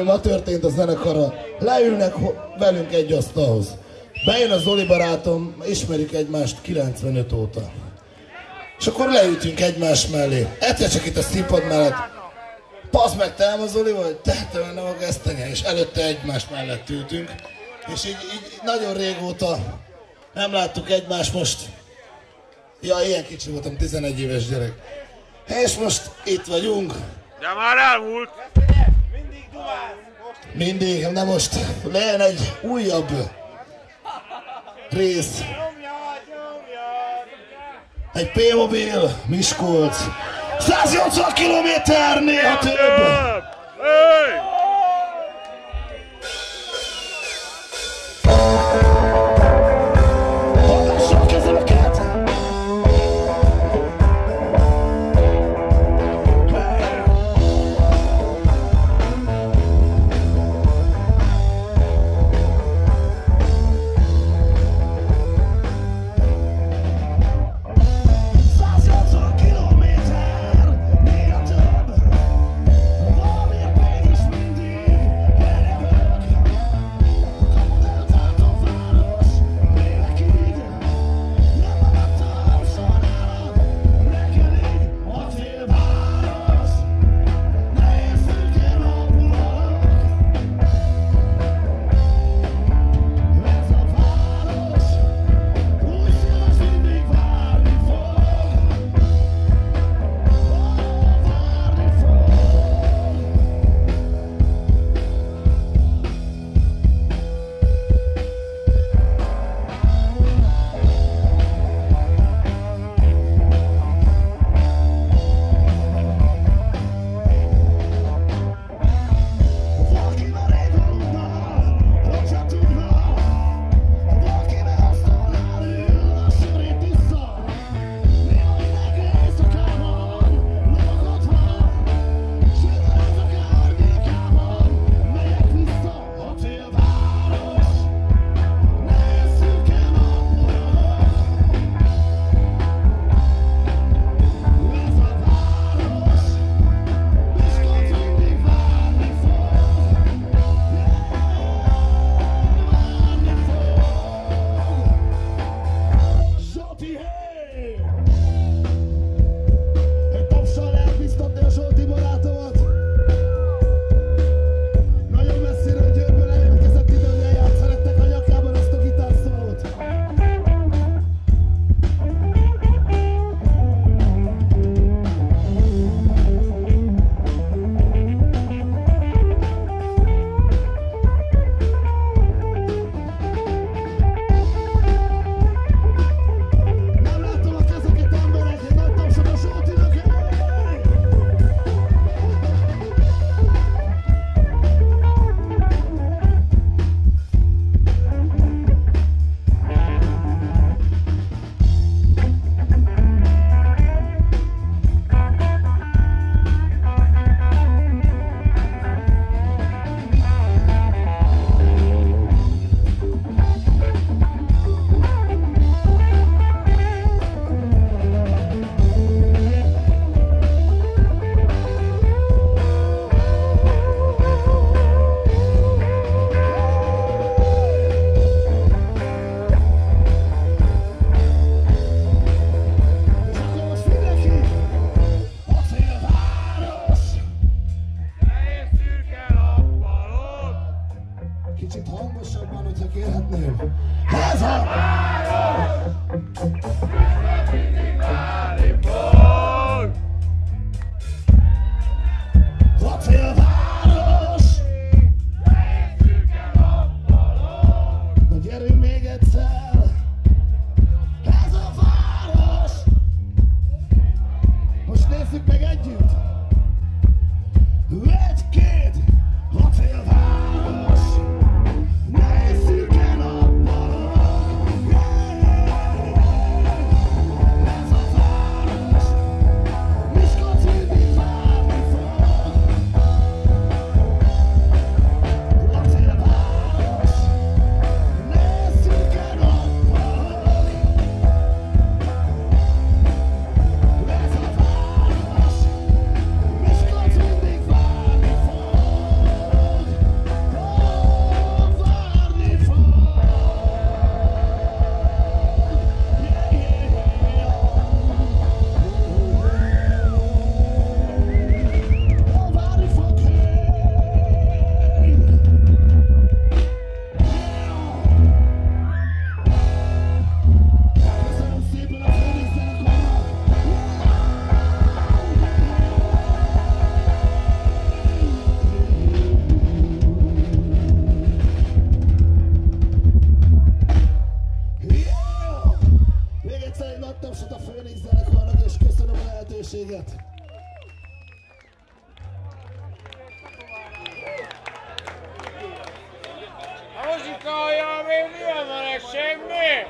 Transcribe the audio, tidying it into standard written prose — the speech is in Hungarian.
Ma történt a zenekarra, leülnek velünk egy asztalhoz. Bejön a Zoli barátom, ismerjük egymást 95 óta. És akkor leültünk egymás mellé. Egyszer csak itt a színpad mellett. Passz meg, te nem a Zoli vagy? Te nem a Gesztenye. És előtte egymás mellett ültünk. És így nagyon régóta nem láttuk egymást most. Ja, ilyen kicsi voltam, 11 éves gyerek. És most itt vagyunk. De már elmúlt! Mindig dumálsz! Mindig, de most legyen egy újabb rész. Egy P-mobil, Miskolc. 180 km, néha több! Hey! Hallgassam a kezemeket! Kicsit hangosabban, hogyha kérhetném. Ez a város! Mindig várni fog! Acélváros! Szürke nappalok! Na gyerünk még egyszer! Ez a város! Most nézzük meg együtt! Egy-két acélváros! Nehéz szürke nappalok! Ez a város! Semmi!